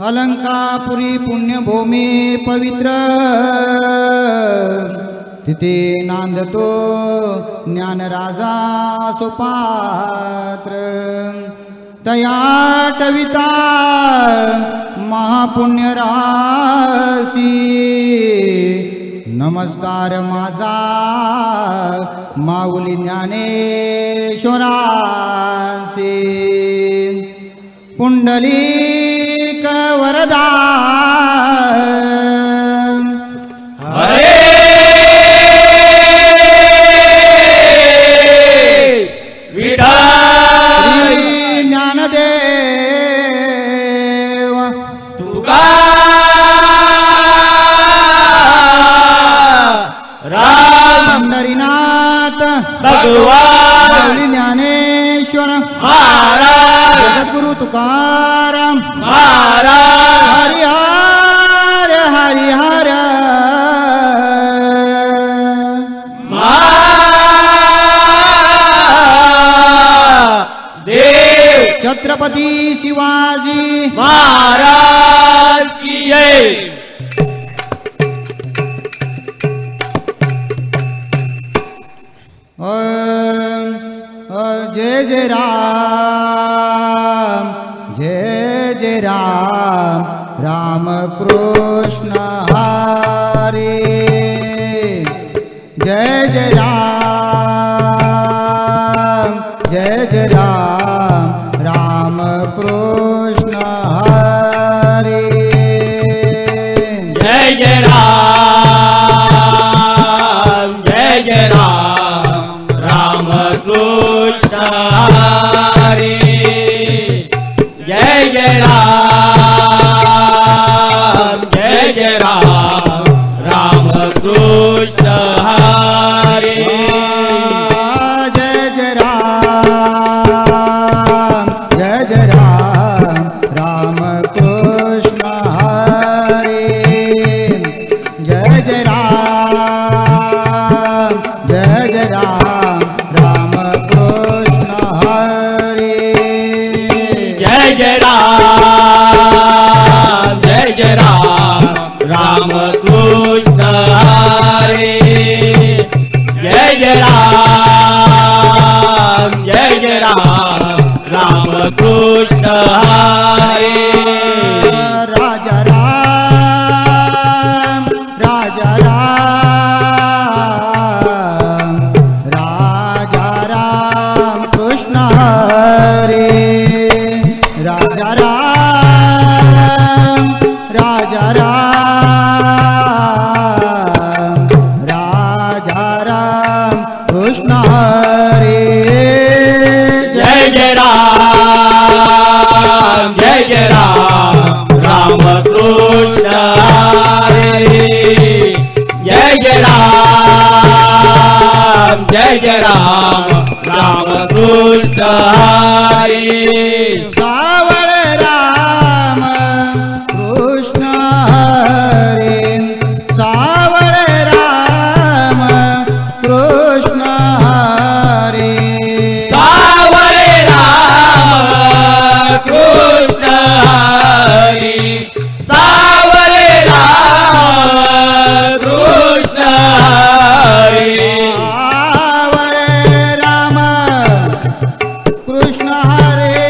अलंकापुरी पुण्यभूमी पवित्र तिथे नांदतो ज्ञानराजा सुपात्र तयाटविता महापुण्य राशी नमस्कार माझा माऊली ज्ञानेश्वरासी पुंडलिक वरदा हरे विठ्ठल ज्ञानदेव तुकाराम पंढरीनाथ भगवान ज्ञानेश्वर महाराज जगद्गुरु तुकाराम महाराज हरिहर हरिहर महादेव छत्रपती शिवाजी महाराज की जय। जय जय राम जय जय राम राम कृष्ण हरे जय जय राम जय जय राम राम कृष्ण हरे जय जय राम जय जय राम राम कृष्ण हरे जय जय राम जय जय राम राम कृष्ण हरे जय जय राम जय जय राम राम कृष्ण हरे जय जय राम जय जय राम राम कृष्ण हरे जय जय राम जय जय राम राम कृष्ण हरे जय जय राम जय जय राम राम कृष्ण हरे राजा राम राजा राम राजा राम कृष्ण हरे राजा राम राजा राम राजा राम कृष्ण हरे जय जय राम जय जय राम राम कृष्ण हरे जय जय राम जय जय राम राम कृष्ण हरे सावळ राम कृष्ण हरे सावळ राम कृष्ण हरे सावरे राम कृष्ण हरी सावरे राम कृष्ण हरी सावळ राम कृष्ण हरे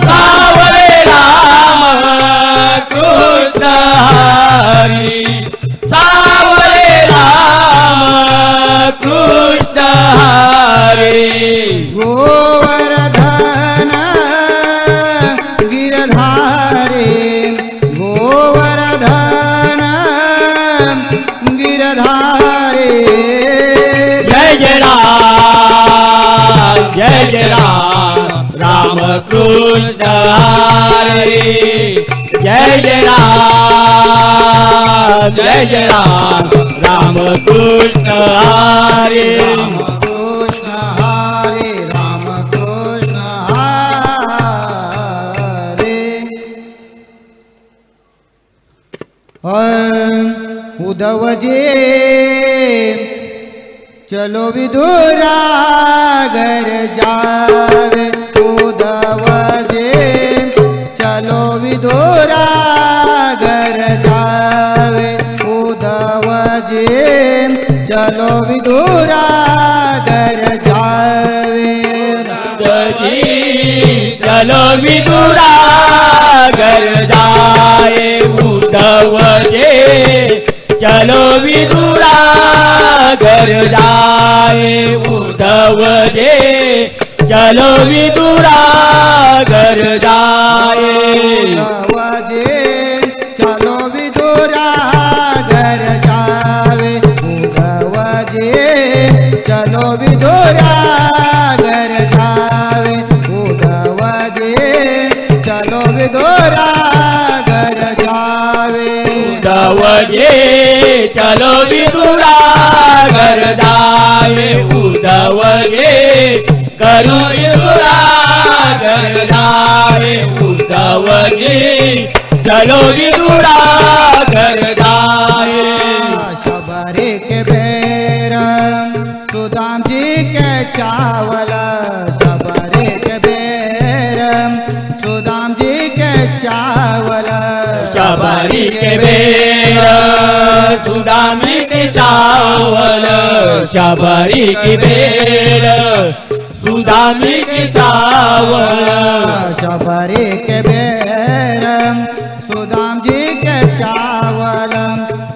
सावरे राम कृष्ण हरी सावरे राम कृष्ण हरी गोवर्धन गिरधारे गोवर्धन गिरधारे जय जय राम जय जय राम राम कृष्ण हरे जय जय राम जय जय राम राम कृष्ण हरे राम कृष्ण हरे राम कृष्ण हरे। उद्धवजी चलो विदुरा घर जावे, उद्धवजी चलो विदुरा घर जावे, उद्धवजी चलो विदुरा घर जावे। चलो विदुरा घर जाए उद्धव जी चलो विदुरा घर जाए उद्धव जी चलो विदुरा घर जाए उद्धवजी चलो विदुरा घर जावे, उद्धवजी चलो विदुरा घर जावे, उद्धवजी चलो विदुरा घर जावे। उद्धवजी चलो विदुरा घर जाए उद्धवजी करो विदुरा घर जाए उद्धवजी चलो विदुरा घर जाए। शबरी के बेर सुदाम जी के चावल, शबरी के बेर सुदाम जी के चावल, शबरी के बेर सुदामी के चावल, शबरी के बेर सुदामी के चावल, शबरी के बेर सुदाम जी के चावल,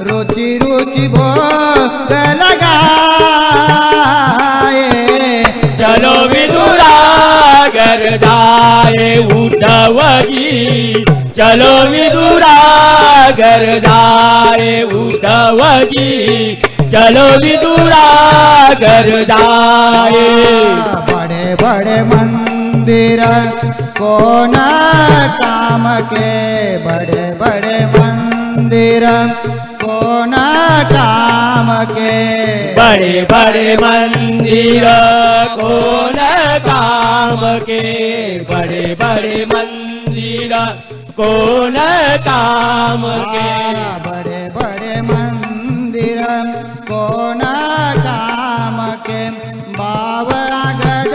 रुचि रुचि भोग लगाए। चलो विदुरा घर जाए उद्धव जी चलो विदुरा घर जाए उद्धव जी चलो विदुरा घर जाए। बड़े बड़े मंदिर कौन काम के, बड़े बड़े मंदिर कौन काम के, बड़े बड़े मंदिर कौन काम के, बड़े बड़े मंदिर कौन काम के, बड़े बड़े मंदिर कौन काम के, बाबा गद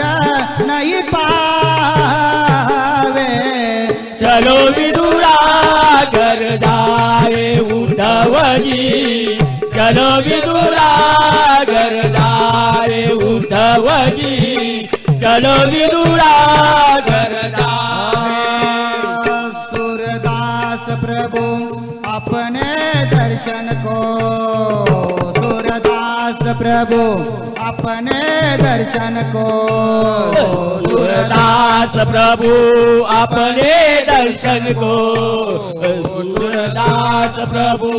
नहीं पावे। चलो विदुरा घर जाए उद्धव जी चलो विदुरा घर जाए उद्धव जी चलो विदुरा घर जाए। सूरदास प्रभु अपने दर्शन को, सूरदास प्रभु अपने दर्शन को, सूरदास प्रभु अपने दर्शन को, सूरदास प्रभु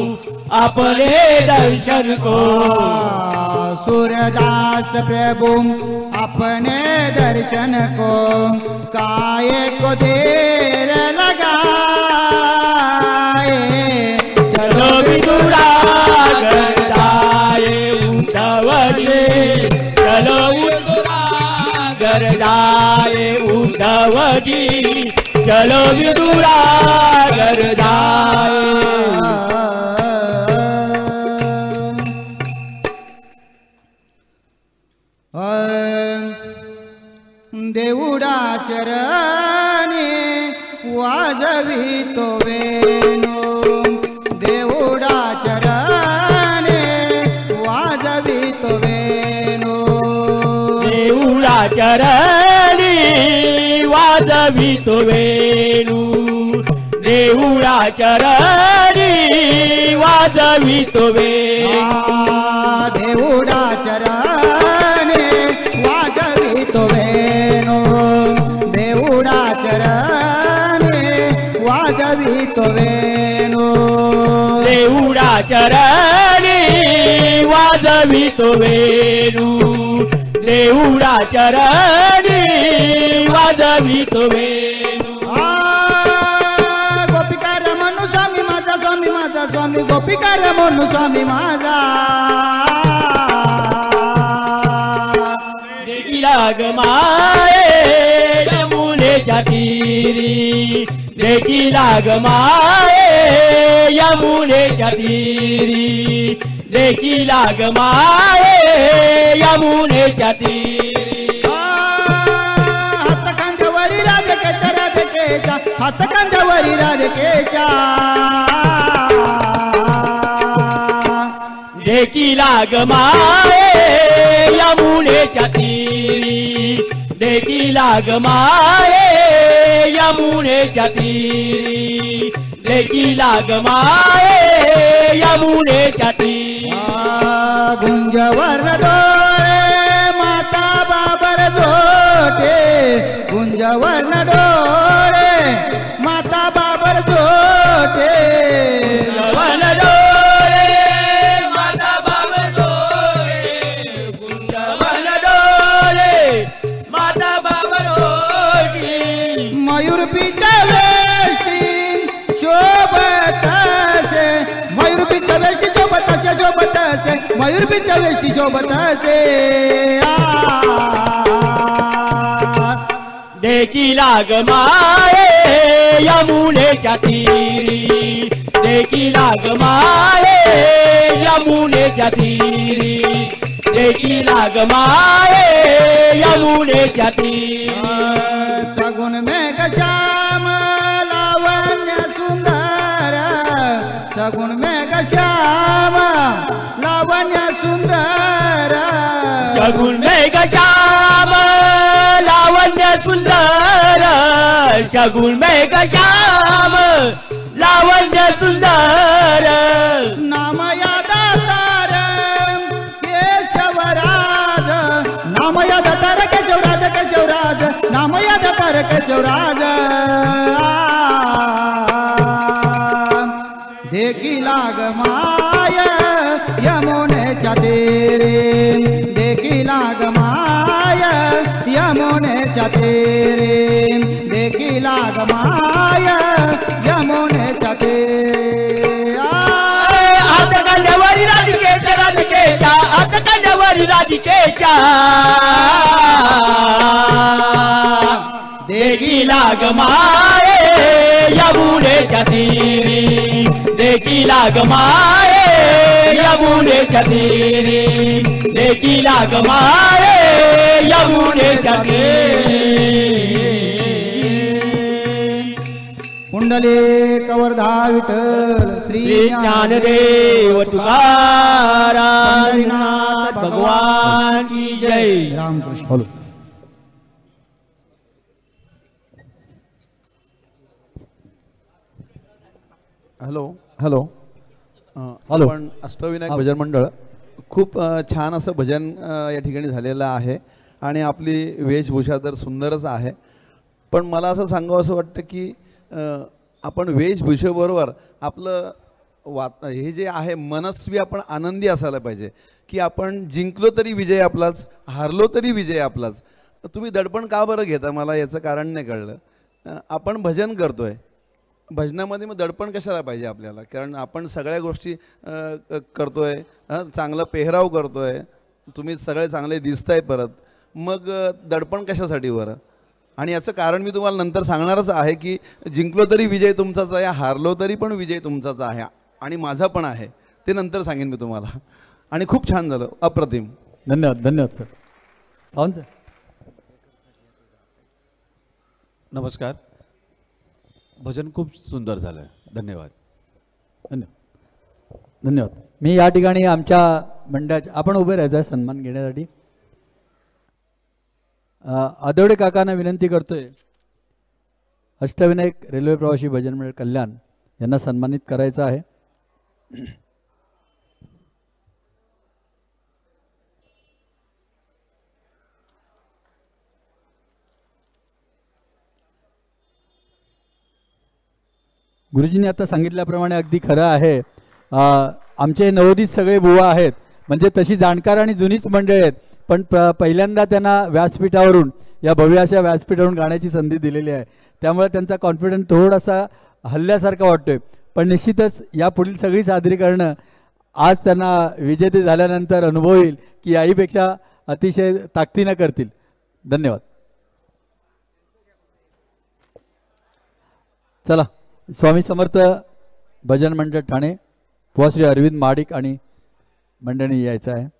अपने दर्शन को, सूरदास प्रभु अपने दर्शन को, काये को देर लगाए। चलो विदुरा घर जाए उद्धव जी चलो विदुरा घर जाए उद्धव जी चलो विदुरा घर जाए। देवुडा चरणी वाजवी तो वेणू, देवुडा चरणी वाजवी तो वेणू, देवुडा चरणी वाजवी तो वेणू, देवुडा चरणी वाजवी तो वेणू, देवुडा चरणी वाजवी तो वेणू, देवुडा चरणी वाजवी तो वेणू, देवुडा चरणी वाजवी तो वेणू, देवुडा चरणी वाजवी तो वेणू। गोपिका रमण स्वामी गोपिकार म्हणून स्वामी माझा देखीला ग माये यमुनेच्या तीरी देखीला ग माये यमुनेच्या तीरी देखीला ग माये यमुनेच्या तीरी हात खांद्यावरी राधिकेच्या राधिकेच्या हात खांद्यावरी राधिकेच्या देखीला ग माये यमुनेच्या तीरी देखीला ग माये यमुनेच्या तीरी देखीला ग माये यमुनेच्या तीरी गुंजवर्ण डोळे माता बाबर जोटे गुंजवर्ण डोळे माता बाबर जोटे गुंजवन डोळे माता बाबर डोळे गुंजवन डोळे माता बाबर डोळे मयूर पिचा वेष्टी शोभताचे मयूर पिचा वेष्टी शोभताचे शोभताचे मयूर पिचा वेष्टी शोभताचे देखीला ग माये यमुनेच्या तीरी देखीला ग माये यमुनेच्या तीरी देखीला ग माये यमुनेच्या तीरी सगुण मेघ श्याम लावण्य सुंदर सगुण मेघ श्याम लावण्य सुंदर सगुण मेघ श्याम लावण्य सुंदर सगुण मेघ श्याम लावण्य सुंदर नाम यादातार केशवराज नाम यादातार केशवराज केशवराज नाम यादातार केशवराज देखीला ग माय यमुनेच्या तीरी देखीला ग माय यमुनेच्या तीरी देखीला ग माय यमुनेच्या तीरी हात कांद्यावरी राधिकेच्या राधिकेच्या हात कांद्यावरी राधिकेच्या देखीला ग माये यमुनेच्या तीरी देखीला ग माये यमुनेच्या तीरी देखीला ग माये यमुनेच्या तीरी कुंडले कवर्धा विठ्ठल श्री ज्ञानदेव तुकाराम पंढरीनाथ भगवान की जय रामकृष्ण हॅलो हॅलो हॅलो. आपण अष्टविनायक भजन मंडळ खूप छान असं भजन या ठिकाणी झालेलं आहे आणि आपली वेशभूषा तर सुंदरच आहे. पण मला असं सांगावं असं वाटतं की आपण वेशभूषेबरोबर आपलं हे जे आहे मनस्वी आपण आनंदी असायला पाहिजे की आपण जिंकलो तरी विजय आपलाच हारलो तरी विजय आपलाच. तुम्ही दडपण का बरं घेता मला याचं कारण नाही कळलं. आपण भजन करतोय भजनामध्ये मग दडपण कशाला पाहिजे आपल्याला कारण आपण सगळ्या गोष्टी करतोय चांगला पेहराव करतोय तुम्ही सगळे चांगले दिसताय परत मग दडपण कशासाठी बरं. आणि याचं कारण मी तुम्हाला नंतर सांगणारच आहे की जिंकलो तरी विजय तुमचाच आहे हारलो तरी पण विजय तुमचाच आहे आणि माझा पण आहे ते नंतर सांगेन मी तुम्हाला. आणि खूप छान झालं अप्रतिम. धन्यवाद धन्यवाद सर. सावंत सर. नमस्कार. भजन खूप सुंदर झालं आहे. धन्यवाद. धन्यवाद धन्यवाद. मी या ठिकाणी आमच्या मंडळाच्या आपण उभे राहायचं आहे सन्मान घेण्यासाठी. आदवडे काकांना विनंती करतोय अष्टविनायक रेल्वे प्रवासी भजन मंडळ कल्याण यांना सन्मानित करायचं आहे. गुरुजींनी आता सांगितल्याप्रमाणे अगदी खरं आहे. आमचे नवोदित सगळे बुवा आहेत म्हणजे तशी जाणकार आणि जुनीच मंडळी आहेत पण पहिल्यांदा त्यांना व्यासपीठावरून या भव्य अशा व्यासपीठावरून गाण्याची संधी दिलेली आहे त्यामुळे त्यांचा कॉन्फिडन्स थोडासा हल्ल्यासारखा वाटतोय. पण निश्चितच या पुढील सगळी सादरीकरणं आज त्यांना विजेते झाल्यानंतर अनुभव येईल की आईपेक्षा अतिशय ताकदीनं करतील. धन्यवाद. चला, स्वामी समर्थ भजन मंडळ ठाणे, बुवा श्री अरविंद माडिक आणि मंडळी यायचं आहे.